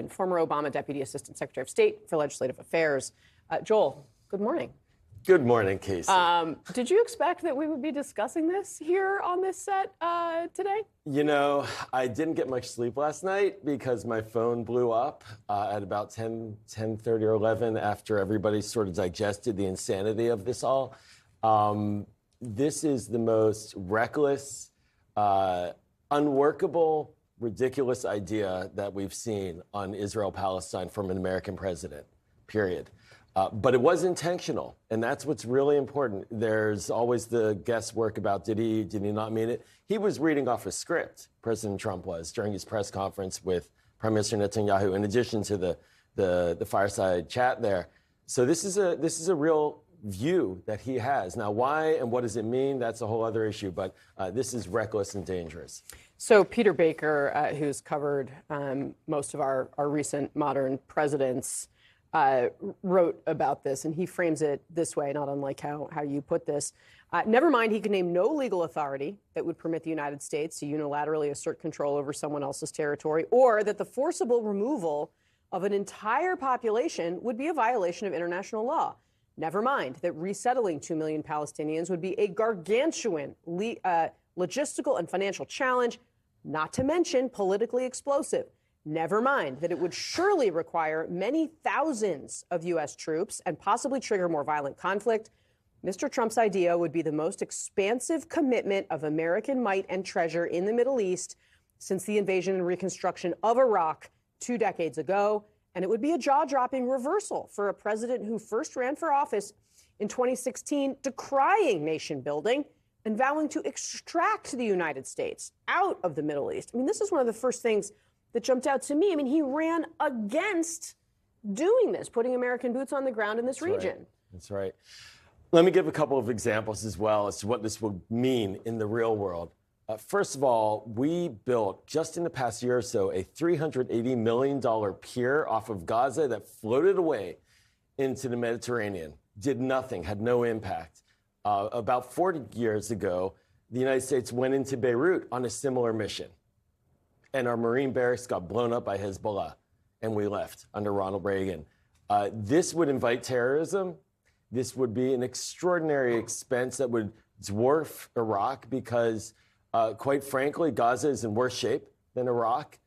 Rubin, former Obama Deputy Assistant Secretary of State for Legislative Affairs. Joel, good morning. Good morning, Kasie. Did you expect that we would be discussing this here on this set today? You know, I didn't get much sleep last night because my phone blew up at about 10:30 or 11 after everybody sort of digested the insanity of this all. This is the most reckless, unworkable, ridiculous idea that we've seen on Israel-Palestine from an American president, period. But it was intentional, and that's what's really important. There's always the guesswork about did he not mean it? He was reading off a script, President Trump was, during his press conference with Prime Minister Netanyahu, in addition to the fireside chat there. So this is a real view that he has. Now, why and what does it mean? That's a whole other issue, but this is reckless and dangerous. So Peter Baker, who's covered most of our recent modern presidents, wrote about this, and he frames it this way, not unlike how you put this. Never mind, he could name no legal authority that would permit the United States to unilaterally assert control over someone else's territory, or that the forcible removal of an entire population would be a violation of international law. Never mind that resettling 2 million Palestinians would be a gargantuan logistical and financial challenge, not to mention politically explosive. Never mind that it would surely require many thousands of U.S. troops and possibly trigger more violent conflict. Mr. Trump's idea would be the most expansive commitment of American might and treasure in the Middle East since the invasion and reconstruction of Iraq 2 decades ago. And it would be a jaw-dropping reversal for a president who first ran for office in 2016, decrying nation building and vowing to extract the United States out of the Middle East. I mean, this is one of the first things that jumped out to me. I mean, he ran against doing this, putting American boots on the ground in this region. That's right. Let me give a couple of examples as well as to what this will mean in the real world. First of all, we built, just in the past year or so, a $380 million pier off of Gaza that floated away into the Mediterranean, did nothing, had no impact. About 40 years ago, the United States went into Beirut on a similar mission. And our Marine barracks got blown up by Hezbollah, and we left under Ronald Reagan. This would invite terrorism. This would be an extraordinary expense that would dwarf Iraq because, quite frankly, Gaza is in worse shape than Iraq.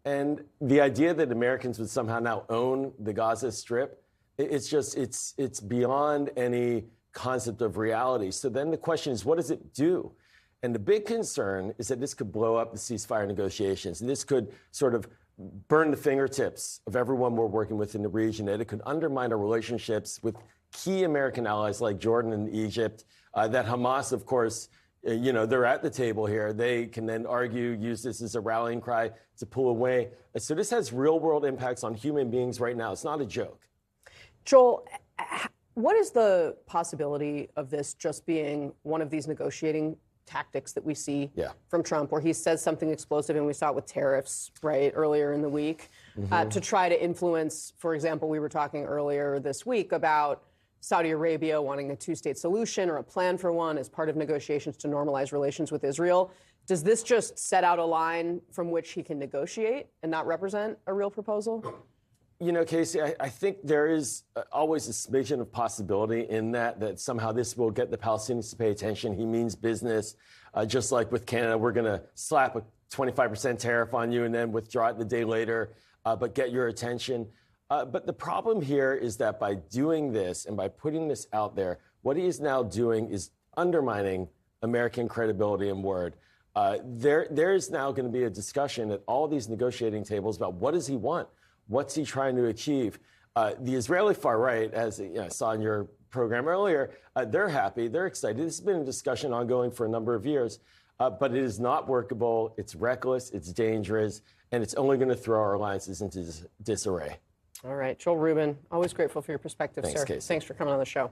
And the idea that Americans would somehow now own the Gaza Strip, it's beyond any concept of reality. So then the question is, what does it do? And the big concern is that this could blow up the ceasefire negotiations. And this could sort of burn the fingertips of everyone we're working with in the region. That it could undermine our relationships with key American allies like Jordan and Egypt. That Hamas, of course, they're at the table here. They can then argue, use this as a rallying cry to pull away. So this has real-world impacts on human beings right now. It's not a joke. Joel, what is the possibility of this just being one of these negotiating tactics that we see from Trump, where he says something explosive, and we saw it with tariffs, right, earlier in the week, to try to influence, for example, we were talking earlier this week about Saudi Arabia wanting a two-state solution or a plan for one as part of negotiations to normalize relations with Israel. Does this just set out a line from which he can negotiate and not represent a real proposal? You know, Kasie, I think there is always a smidgen of possibility in that somehow this will get the Palestinians to pay attention. He means business. Just like with Canada, we're going to slap a 25% tariff on you and then withdraw it the day later, but get your attention. But the problem here is that by doing this and by putting this out there, what he is now doing is undermining American credibility and word. There is now going to be a discussion at all these negotiating tables about what does he want? What's he trying to achieve? The Israeli far right, as I saw in your program earlier, they're happy, they're excited. This has been a discussion ongoing for a number of years, but it is not workable. It's reckless, it's dangerous, and it's only going to throw our alliances into disarray. All right, Joel Rubin, always grateful for your perspective, Thanks, sir. Kasie. Thanks for coming on the show.